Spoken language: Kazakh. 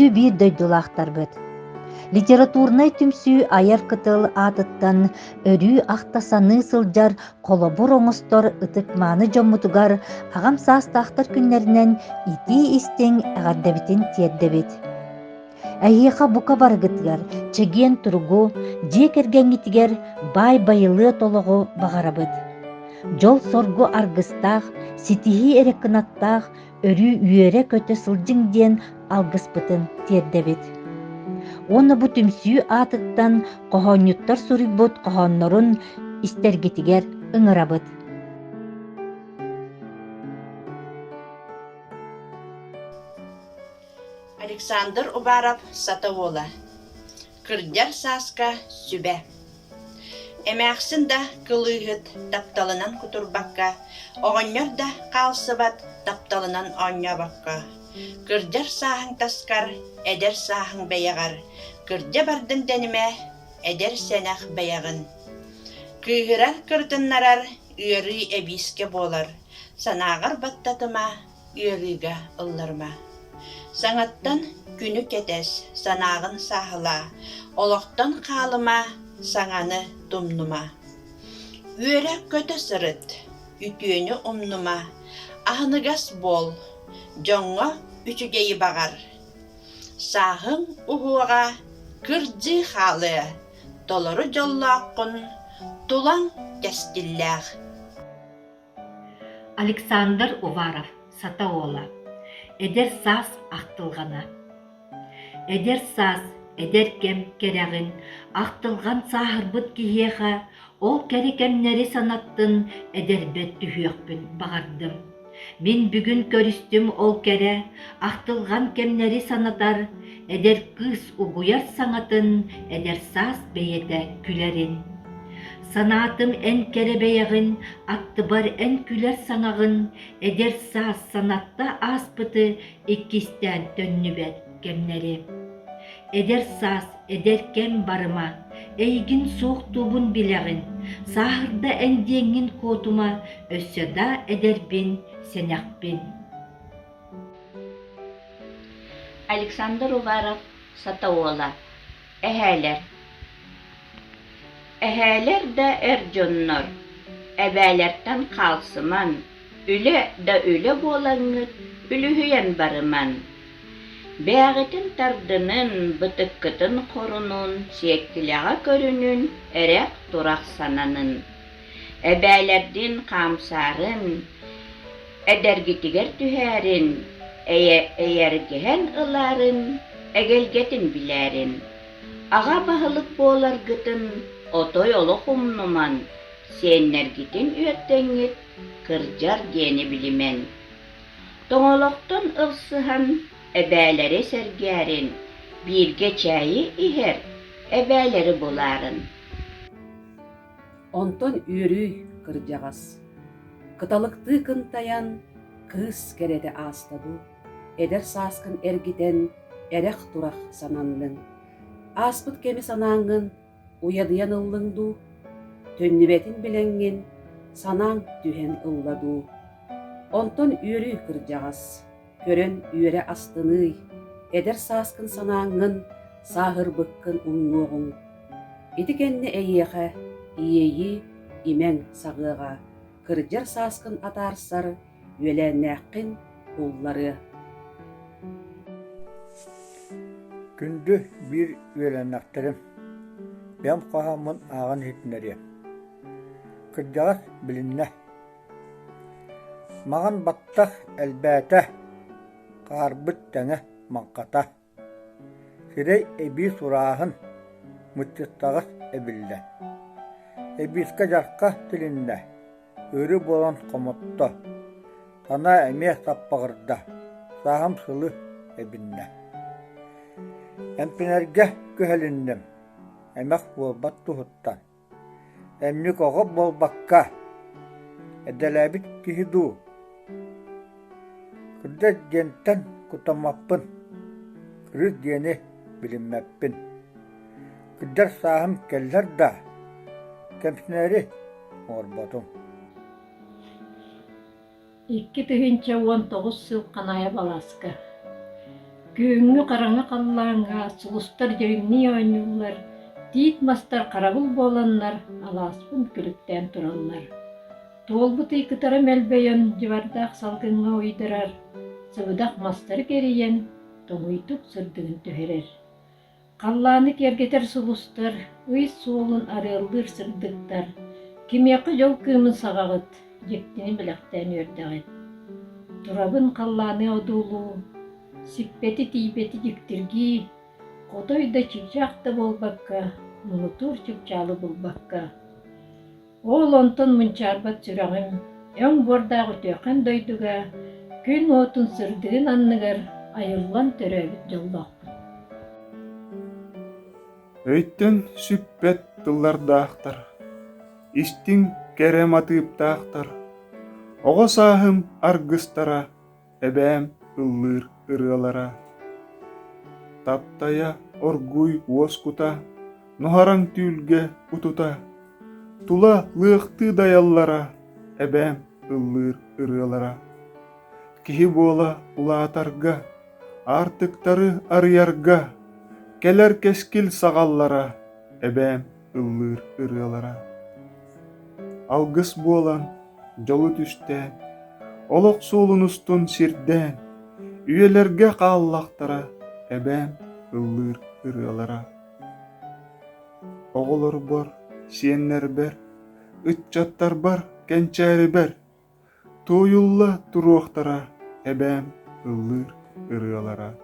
күндү бир дойдулаахтарбыт. Литературнай түмсүү аяр кытыл атыттан өрүү ахтасаны сылжар колобур оңостор ытыкмааны жоммутугар агам саастаахтар күннеринен ити истең агардабитин тиэрдебит. Әйеха бука баргытыгар, чеген туругу, жек эргеңитигер бай байылы тологу багарабыт. Жол соргу аргыстаах, ситихи эреккынаттаах, өрүү үйере көтө сылжың диэн алгыспытын тиэрдебит. Оны бу түмсүү атыттан кохоннюттар сурубут кохоннорун истергитигер ыңырабыт. Александр Уваров Сатауола. Кырдьар сааска сүбэ. Эмээхсин да кылыыгыт тапталынан кутурбакка, оҕонньор да каалсыбат тапталынан оонньообакка. Кырдьар сааһың таскар, эдер сааһың бэйэҕар. Кырдьа бардын дэнimэ, эдер сэнэх бэйэҕин. Кыыһырар кырдыннарар үөрүү эбииске буолар. Санааҕар баттатыма, үөрүүга ылларма. Саңаттан күнү кетес, санаагын саахыла, олохтон хаалыма, саңаны тумнума. Үөрэ көтө сырыт, үтүөнү умнума, ахыныгас бол, жоңго үчүгейи багар. Сааһың ухуага кырдьы хаалы, толору жоллооккун, тулаң кэстиллээх. Александр Уваров Сатауола. Эдер саас ақтылғана. Эдер саас, эдер кем керәғін, ақтылған сағырбыт киеға, ол кәрі кемнері санаттын, эдер бет түхіөкпін бағардым. Мен бүгін көрістім ол кәрі, ақтылған кемнері санатар, эдер кыз угуяр саңатын, эдер саас бейеті күлерін. Санатым эн керебейағын, атты бар эн күлер саңағын, эдер саас санатта аспыты иккистен төннүбет кемнери. Эдер саас, эдер кем барыма, эйгин соқ тубун билегин, сахырда эн деңгин котума, өссөда эдербин, сенякбин. Александр Уваров Сатауола. Эһэлер. Эһэлер да эрдьоннор, эбээлертен калсыман, үле да үле болаңыт, үлүһүйен барыман. Бәғытын тардынын, бытыккытын корунун, сиектилеға көрүнүн, эрек турак сананын. Эбээлердин камсарын, эдергитигер түһәрин, эйергehen ыларын, эгелгетин билерин. Ага бахылык болар гытын, отой олы хумнуман, сеннергитин үөттеңит, кыржар дени билимен. Тоңолоктон ылсыхан, эбээлери сергерин, бирге чайы ихер, эбээлери буларын. Онтон үөрүй кыржагас. Кыталыкты кынтаян, кыз кереде астаду, эдер сааскын эргитен, эрех турах сананнын. Аспыт кеми санаңын, уядыян ыллыңду, төннүбетин билеңин, санаң түһен ылладу. Онтон үөрүй кыржагас, көрөн үөрэ астыны, эдер сааскын санаңын, сахыр быккын уңнуоғың. Итикенне эйеха, иейи имен сағыға, кыржар сааскын атарсар, үөлэннээккин уллары. Күндү бир үөлэннактарым, бем қоһамын ағын хитнери. Кыржагас билинне. Маған баттах әлбәтә, қарбыт тәңе маңқата. Сирей эби сураһын, мұттыстағыз әбілді. Эбиске жарқа тілінне, өрі болан қомытты. Тана әме саппағырда, сағым сылы әбінне. Әмпінерге көхеліндім, әмәк болбат тұхыттан. Әмнік оғы болбаққа, әдәләбіт кихиду. Күрді дентен кутамаппын, күріз дені білінмәппін. Күрдер сағым келлер да, кәмсінәрі орбатым. 2019 сыл қаная баласка. Көөңү караңа қаллааңа сулустар жеримни ойнулар, тиит мастар карабыл боланнар, алааспын күлүктен тураллар. Туолбут икытара мелбейон жыбардақ салгынга уйдырар, сыбыдақ мастар кериен, тоңуйтук сырдыгын төһерер. Қаллааны кергетер сулустар, ыйс суолун арыыллыр сырдыктар, кимияқы жол кыымын сағағыт, жектини білектен өрдәғыт. Турабын қаллааны одуулуу, сиппети тийбети жиктирги, котойда чикчакта болбакка, мунутур чыпчалы болбакка. Ол онтон мунчарбат сүрәгім, өң бордағы төкен дойдуга, күн отун сырдыгын анныгар, айыллан төрөбіт жолдақпын. Өйттен сүппет тыллардақтар, истин керем атыптақтар, оға сахым аргыстара, эбәм ыллыр ырылара. Таптая оргуй оскута, нохараң түүлге утута, тула лықты даяллара, эбәм ыллыр ырылара. Кихи бола улаатарга, артыктары арыярга, келер кескил сағаллара, эбәм ыллыр ырылара. Алгыс болан, жолу түстен, олық суолунустун сирден, үйелерге қаллақтара, эбәм ыллыр ырылара. Оғылыр бар, сиеннер бер, ытчаттар бар, кенчәри бер, туйулла туруақтара, эбәм ыллыр ырылара.